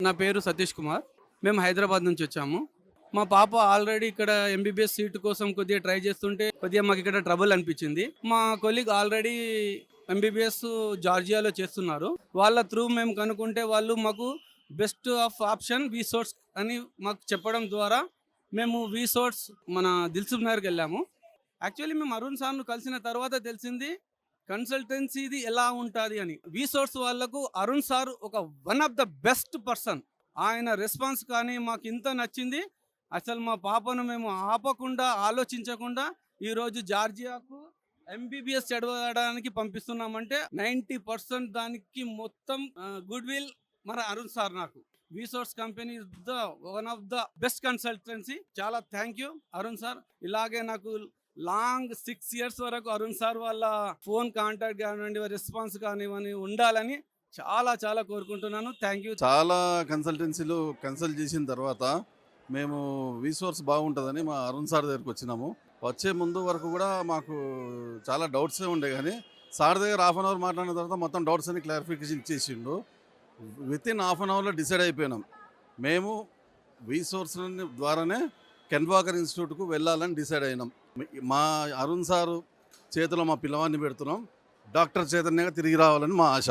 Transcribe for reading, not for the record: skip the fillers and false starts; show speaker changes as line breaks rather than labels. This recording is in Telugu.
నా పేరు సతీష్ కుమార్. మేము హైదరాబాద్ నుంచి వచ్చాము. మా పాప ఆల్రెడీ ఇక్కడ ఎంబీబీఎస్ సీట్ కోసం కొద్దిగా ట్రై చేస్తుంటే కొద్దిగా మాకు ఇక్కడ ట్రబుల్ అనిపించింది. మా కొలీగ్ ఆల్రెడీ ఎంబీబీఎస్ జార్జియాలో చేస్తున్నారు. వాళ్ళ త్రూ మేము కనుక్కుంటే వాళ్ళు మాకు బెస్ట్ ఆఫ్ ఆప్షన్ వీసోర్స్ అని మాకు చెప్పడం ద్వారా మేము వీసోర్స్ మన దిల్సుఖ్ నగర్కి వెళ్ళాము. యాక్చువల్లీ మేము అరుణ్ సార్ను కలిసిన తర్వాత తెలిసింది కన్సల్టెన్సీది ఎలా ఉంటుంది అని. వీసోర్స్ వాళ్ళకు అరుణ్ సార్ ఒక one of the best person. ఆయన రెస్పాన్స్ కానీ మాకు ఇంత నచ్చింది. అసలు మా పాపను మేము ఆపకుండా ఆలోచించకుండా ఈరోజు జార్జియాకు ఎంబీబీఎస్ చదవడానికి పంపిస్తున్నామంటే 90% దానికి మొత్తం గుడ్ విల్ మన అరుణ్ సార్. నాకు Vsource company the one of the best consultancy. చాలా థ్యాంక్ యూ అరుణ్ సార్. ఇలాగే నాకు లాంగ్ 6 years వరకు అరుణ్ సార్ వాళ్ళ ఫోన్ కాంటాక్ట్ కానివ్వండి, రెస్పాన్స్ కానివ్వండి ఉండాలని చాలా చాలా కోరుకుంటున్నాను. Thank you.
చాలా కన్సల్టెన్సీలు కన్సల్ట్ చేసిన తర్వాత మేము వీసోర్స్ బాగుంటుందని మా అరుణ్ సార్ దగ్గరికి వచ్చినాము. వచ్చే ముందు వరకు కూడా మాకు చాలా డౌట్సే ఉండే, కానీ సార్ దగ్గర హాఫ్ అన్ అవర్ మాట్లాడిన తర్వాత మొత్తం డౌట్స్ అన్ని క్లారిఫికేషన్ ఇచ్చేసిండు. వితిన్ హాఫ్ అన్ అవర్లో డిసైడ్ అయిపోయినాం. మేము వీసోర్స్ ద్వారానే కెన్వాకర్ ఇన్స్టిట్యూట్కు వెళ్ళాలని డిసైడ్ అయినాం. మా అరుణ్ సారు చేతిలో మా పిల్లవాడిని పెడుతున్నాం. డాక్టర్ చైతన్యగా తిరిగి రావాలని మా ఆశ.